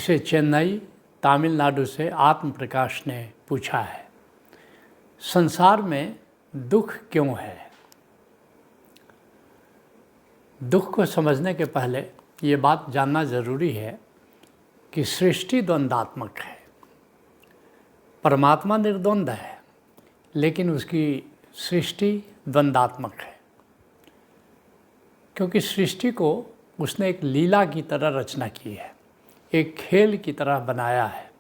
इसे चेन्नई तमिलनाडु से आत्म प्रकाश ने पूछा है। संसार में दुख क्यों है? दुख को समझने के पहले ये बात जानना ज़रूरी है कि सृष्टि द्वंद्वात्मक है। परमात्मा निर्द्वंद है, लेकिन उसकी सृष्टि द्वंद्वात्मक है, क्योंकि सृष्टि को उसने एक लीला की तरह रचना की है, एक खेल की तरह बनाया है।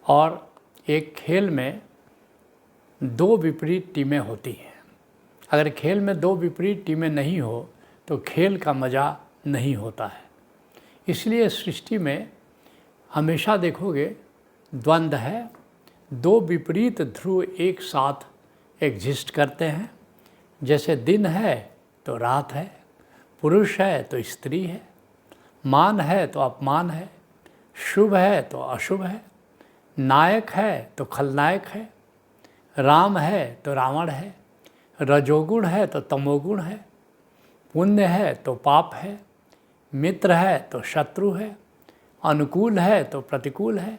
और एक खेल में दो विपरीत टीमें होती हैं। अगर खेल में दो विपरीत टीमें नहीं हो तो खेल का मज़ा नहीं होता है। इसलिए सृष्टि में हमेशा देखोगे द्वंद्व है, दो विपरीत ध्रुव एक साथ एग्जिस्ट करते हैं। जैसे दिन है तो रात है, पुरुष है तो स्त्री है, मान है तो अपमान है, शुभ है तो अशुभ है, नायक है तो खलनायक है, राम है तो रावण है, रजोगुण है तो तमोगुण है, पुण्य है तो पाप है, मित्र है तो शत्रु है, अनुकूल है तो प्रतिकूल है,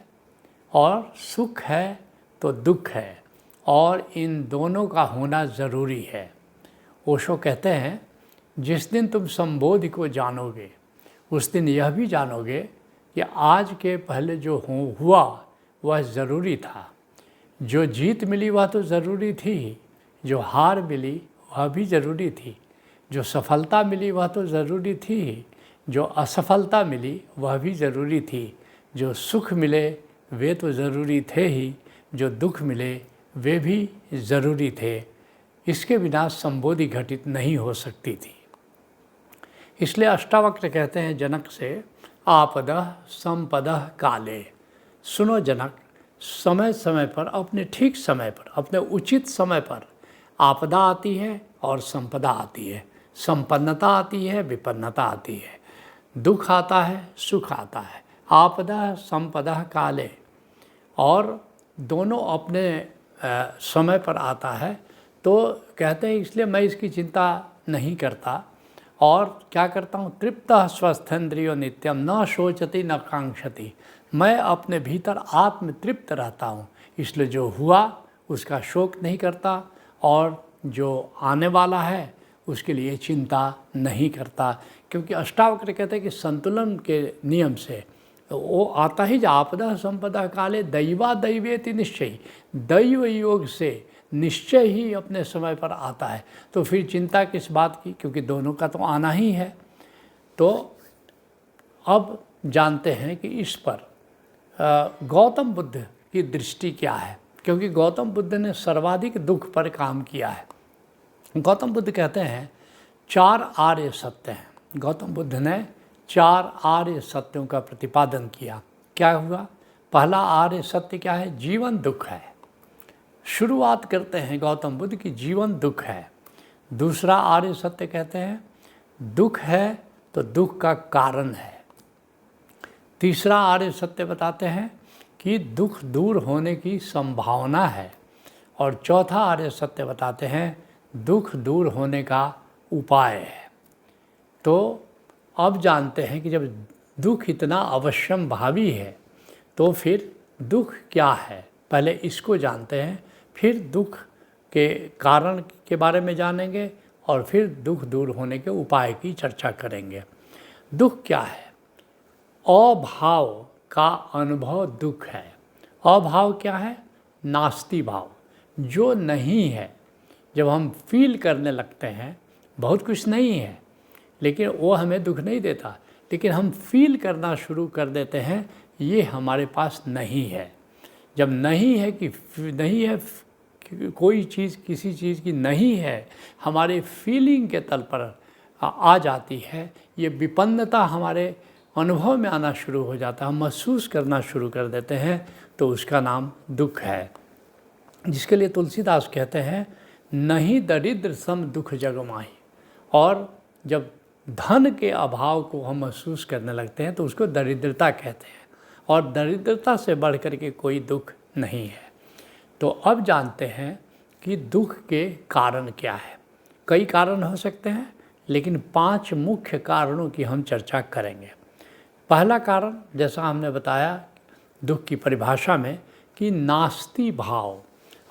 और सुख है तो दुख है, और इन दोनों का होना ज़रूरी है। ओशो कहते हैं, जिस दिन तुम संबोधि को जानोगे उस दिन यह भी जानोगे कि आज के पहले जो हुआ वह ज़रूरी था। जो जीत मिली वह तो ज़रूरी थी, जो हार मिली वह भी ज़रूरी थी, जो सफलता मिली वह तो ज़रूरी थी, जो असफलता मिली वह भी ज़रूरी थी, जो सुख मिले वे तो ज़रूरी थे ही, जो दुख मिले वे भी ज़रूरी थे। इसके बिना संबोधि घटित नहीं हो सकती थी। इसलिए अष्टावक्र कहते हैं जनक से, आपदः संपदः काले। सुनो जनक, समय समय पर, अपने ठीक समय पर, अपने उचित समय पर आपदा आती है और संपदा आती है, संपन्नता आती है, विपन्नता आती है, दुख आता है, सुख आता है। आपदा संपदा काले, और दोनों अपने समय पर आता है। तो कहते हैं इसलिए मैं इसकी चिंता नहीं करता, और क्या करता हूँ, तृप्तः स्वस्थेन्द्रियो नित्यम न शोचति न कांक्षति। मैं अपने भीतर आत्म तृप्त रहता हूँ, इसलिए जो हुआ उसका शोक नहीं करता, और जो आने वाला है उसके लिए चिंता नहीं करता। क्योंकि अष्टावक्र कहते हैं कि संतुलन के नियम से वो आता ही, जो आपदा संपदा काले दैवा दैवेति निश्चय, दैव योग से निश्चय ही अपने समय पर आता है। तो फिर चिंता किस बात की, क्योंकि दोनों का तो आना ही है। तो अब जानते हैं कि इस पर गौतम बुद्ध की दृष्टि क्या है, क्योंकि गौतम बुद्ध ने सर्वाधिक दुख पर काम किया है। गौतम बुद्ध कहते हैं 4 आर्य सत्य हैं। गौतम बुद्ध ने 4 आर्य सत्यों का प्रतिपादन किया। क्या हुआ? पहला आर्य सत्य क्या है? जीवन दुख है। शुरुआत करते हैं गौतम बुद्ध की जीवन दुख है। दूसरा आर्य सत्य कहते हैं दुख है तो दुख का कारण है। तीसरा आर्य सत्य बताते हैं कि दुख दूर होने की संभावना है। और चौथा आर्य सत्य बताते हैं दुख दूर होने का उपाय है। तो अब जानते हैं कि जब दुख इतना अवश्यम भावी है तो फिर दुख क्या है, पहले इसको जानते हैं, फिर दुख के कारण के बारे में जानेंगे, और फिर दुख दूर होने के उपाय की चर्चा करेंगे। दुख क्या है? अभाव का अनुभव दुख है। अभाव क्या है? नास्ति भाव, जो नहीं है। जब हम फील करने लगते हैं बहुत कुछ नहीं है, लेकिन वो हमें दुख नहीं देता, लेकिन हम फील करना शुरू कर देते हैं ये हमारे पास नहीं है। जब नहीं है कि नहीं है, कोई चीज़ किसी चीज़ की नहीं है, हमारे फीलिंग के तल पर आ जाती है, ये विपन्नता हमारे अनुभव में आना शुरू हो जाता है, हम महसूस करना शुरू कर देते हैं, तो उसका नाम दुख है। जिसके लिए तुलसीदास कहते हैं नहीं दरिद्र सम दुख जग माही। और जब धन के अभाव को हम महसूस करने लगते हैं तो उसको दरिद्रता कहते हैं, और दरिद्रता से बढ़ कर के कोई दुख नहीं है। तो अब जानते हैं कि दुख के कारण क्या है। कई कारण हो सकते हैं, लेकिन 5 मुख्य कारणों की हम चर्चा करेंगे। पहला कारण जैसा हमने बताया दुख की परिभाषा में कि नास्ति भाव,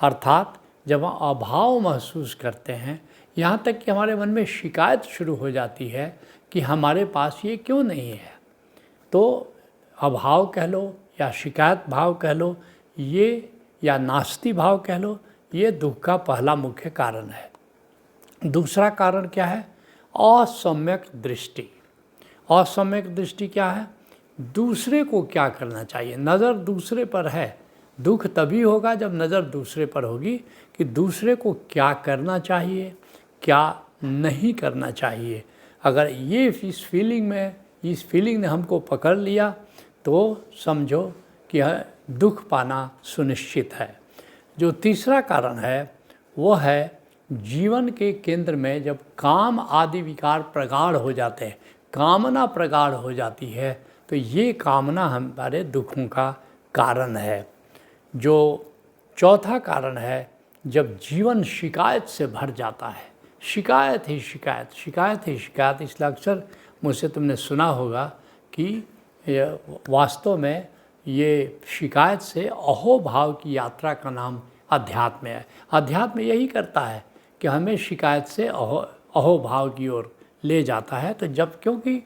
अर्थात जब हम अभाव महसूस करते हैं, यहाँ तक कि हमारे मन में शिकायत शुरू हो जाती है कि हमारे पास ये क्यों नहीं है। तो अभाव कह लो या शिकायत भाव कह लो, ये या नास्ति भाव कह लो, ये दुख का पहला मुख्य कारण है। दूसरा कारण क्या है? असम्यक दृष्टि। असम्यक दृष्टि क्या है? दूसरे को क्या करना चाहिए, नज़र दूसरे पर है। दुख तभी होगा जब नज़र दूसरे पर होगी कि दूसरे को क्या करना चाहिए, क्या नहीं करना चाहिए। अगर ये इस फीलिंग ने हमको पकड़ लिया तो समझो कि दुख पाना सुनिश्चित है। जो तीसरा कारण है वो है जीवन के केंद्र में जब काम आदि विकार प्रगाढ़ हो जाते हैं, कामना प्रगाढ़ हो जाती है, तो ये कामना हमारे दुखों का कारण है। जो चौथा कारण है जब जीवन शिकायत से भर जाता है, शिकायत ही शिकायत, शिकायत ही शिकायत। इसलिए अक्सर मुझसे तुमने सुना होगा कि वास्तव में ये शिकायत से अहोभाव की यात्रा का नाम अध्यात्म है। अध्यात्म यही करता है कि हमें शिकायत से अहोभाव की ओर ले जाता है। तो जब क्योंकि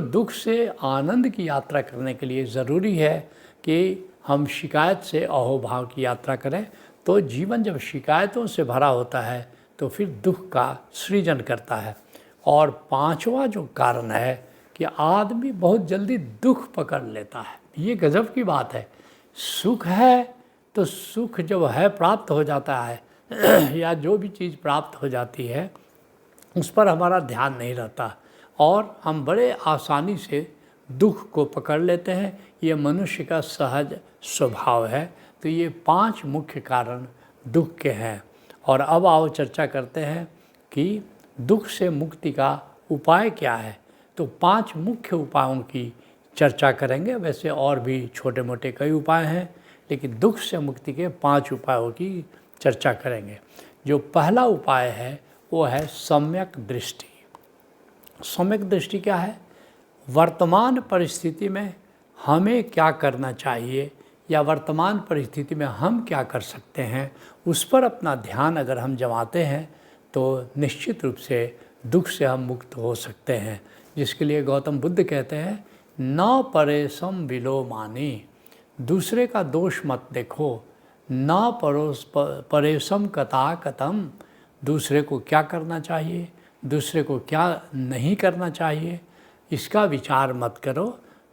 दुख से आनंद की यात्रा करने के लिए ज़रूरी है कि हम शिकायत से अहोभाव की यात्रा करें, तो जीवन जब शिकायतों से भरा होता है तो फिर दुख का सृजन करता है। और पांचवा जो कारण है कि आदमी बहुत जल्दी दुख पकड़ लेता है। ये गजब की बात है। सुख है तो सुख जब है प्राप्त हो जाता है या जो भी चीज़ प्राप्त हो जाती है उस पर हमारा ध्यान नहीं रहता और हम बड़े आसानी से दुख को पकड़ लेते हैं। ये मनुष्य का सहज स्वभाव है। तो ये 5 मुख्य कारण दुख के हैं। और अब आओ चर्चा करते हैं कि दुख से मुक्ति का उपाय क्या है। तो 5 मुख्य उपायों की चर्चा करेंगे। वैसे और भी छोटे मोटे कई उपाय हैं, लेकिन दुख से मुक्ति के 5 उपायों की चर्चा करेंगे। जो पहला उपाय है वो है सम्यक दृष्टि। सम्यक दृष्टि क्या है? वर्तमान परिस्थिति में हमें क्या करना चाहिए या वर्तमान परिस्थिति में हम क्या कर सकते हैं, उस पर अपना ध्यान अगर हम जमाते हैं तो निश्चित रूप से दुख से हम मुक्त हो सकते हैं। जिसके लिए गौतम बुद्ध कहते हैं, न परेशम विलोमानी, दूसरे का दोष मत देखो, न परेशम कथा कथम, दूसरे को क्या करना चाहिए, दूसरे को क्या नहीं करना चाहिए, इसका विचार मत करो।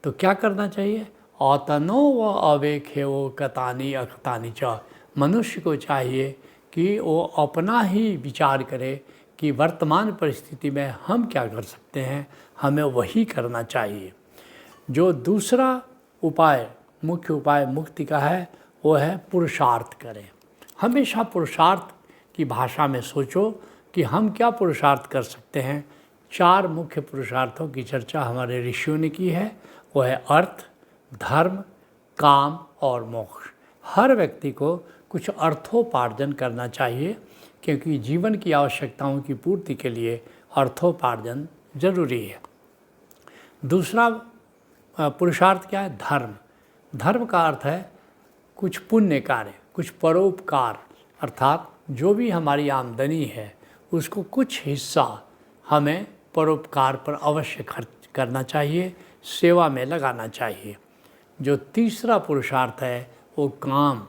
तो क्या करना चाहिए? औतनो व अवेखे वो कतानी अखतानी च, मनुष्य को चाहिए कि वो अपना ही विचार करे कि वर्तमान परिस्थिति में हम क्या कर सकते हैं, हमें वही करना चाहिए। जो दूसरा उपाय, मुख्य उपाय मुक्ति का है, वो है पुरुषार्थ करें। हमेशा पुरुषार्थ की भाषा में सोचो कि हम क्या पुरुषार्थ कर सकते हैं। 4 मुख्य पुरुषार्थों की चर्चा हमारे ऋषियों ने की है। वो है अर्थ, धर्म, काम और मोक्ष। हर व्यक्ति को कुछ अर्थोपार्जन करना चाहिए, क्योंकि जीवन की आवश्यकताओं की पूर्ति के लिए अर्थोपार्जन जरूरी है। दूसरा पुरुषार्थ क्या है? धर्म। धर्म का अर्थ है कुछ पुण्य कार्य, कुछ परोपकार, अर्थात जो भी हमारी आमदनी है उसको कुछ हिस्सा हमें परोपकार पर अवश्य खर्च करना चाहिए, सेवा में लगाना चाहिए। जो तीसरा पुरुषार्थ है वो काम।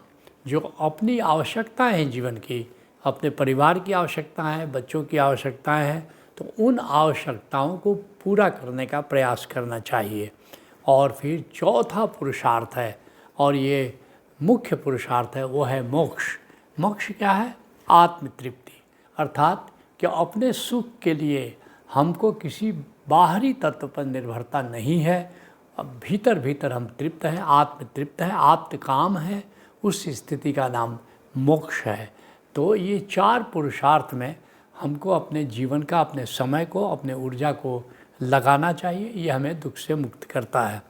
जो अपनी आवश्यकताएं हैं जीवन की, अपने परिवार की आवश्यकताएं हैं, बच्चों की आवश्यकताएं हैं, तो उन आवश्यकताओं को पूरा करने का प्रयास करना चाहिए। और फिर चौथा पुरुषार्थ है, और ये मुख्य पुरुषार्थ है, वो है मोक्ष। मोक्ष क्या है? आत्मतृप्ति, अर्थात कि अपने सुख के लिए हमको किसी बाहरी तत्व पर निर्भरता नहीं है। अब भीतर भीतर हम तृप्त हैं, आत्मतृप्त हैं, आत्मकाम है, उस स्थिति का नाम मोक्ष है। तो ये 4 पुरुषार्थ में हमको अपने जीवन का, अपने समय को, अपने ऊर्जा को लगाना चाहिए। ये हमें दुख से मुक्त करता है।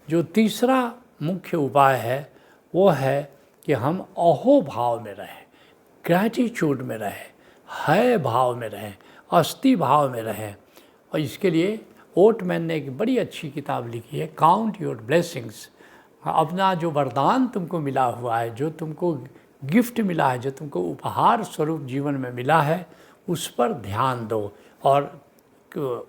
जो तीसरा मुख्य उपाय है वो है कि हम अहोभाव में रहें, ग्रैटिट्यूड में रहें, है भाव में रहें, अस्ति भाव में रहें। और इसके लिए ओटमैन ने एक बड़ी अच्छी किताब लिखी है, काउंट योर ब्लेसिंग्स। अपना जो वरदान तुमको मिला हुआ है, जो तुमको गिफ्ट मिला है, जो तुमको उपहार स्वरूप जीवन में मिला है, उस पर ध्यान दो। और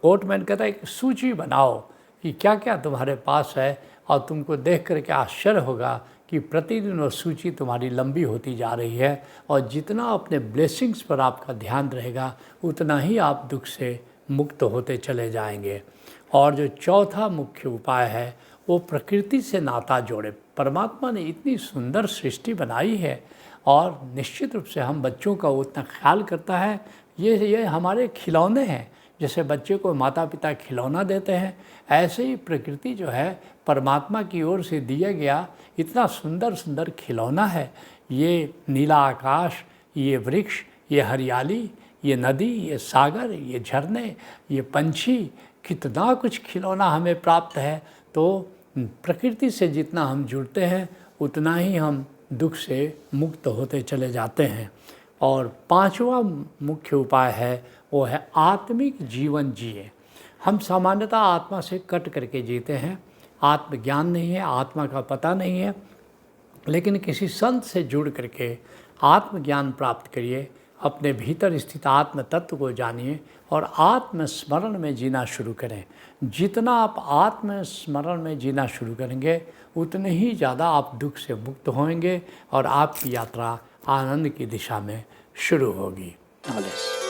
ओटमैन कहता है कि सूची बनाओ कि क्या क्या तुम्हारे पास है, और तुमको देख करके आश्चर्य होगा कि प्रतिदिन वो सूची तुम्हारी लंबी होती जा रही है। और जितना अपने ब्लेसिंग्स पर आपका ध्यान रहेगा, उतना ही आप दुख से मुक्त होते चले जाएंगे। और जो चौथा मुख्य उपाय है, वो प्रकृति से नाता जोड़े। परमात्मा ने इतनी सुंदर सृष्टि बनाई है, और निश्चित रूप से हम बच्चों का उतना ख्याल करता है। ये हमारे खिलौने हैं। जैसे बच्चे को माता पिता खिलौना देते हैं, ऐसे ही प्रकृति जो है परमात्मा की ओर से दिया गया इतना सुंदर सुंदर खिलौना है। ये नीला आकाश, ये वृक्ष, ये हरियाली, ये नदी, ये सागर, ये झरने, ये पंछी, कितना कुछ खिलौना हमें प्राप्त है। तो प्रकृति से जितना हम जुड़ते हैं, उतना ही हम दुख से मुक्त होते चले जाते हैं। और पांचवा मुख्य उपाय है, वो है आत्मिक जीवन जिए। हम सामान्यतः आत्मा से कट करके जीते हैं, आत्मज्ञान नहीं है, आत्मा का पता नहीं है। लेकिन किसी संत से जुड़ करके आत्मज्ञान प्राप्त करिए, अपने भीतर स्थित आत्म तत्व को जानिए और आत्मस्मरण में जीना शुरू करें। जितना आप आत्मस्मरण में जीना शुरू करेंगे, उतने ही ज़्यादा आप दुख से मुक्त होंगे और आपकी यात्रा आनंद की दिशा में शुरू होगी। नॉलेज।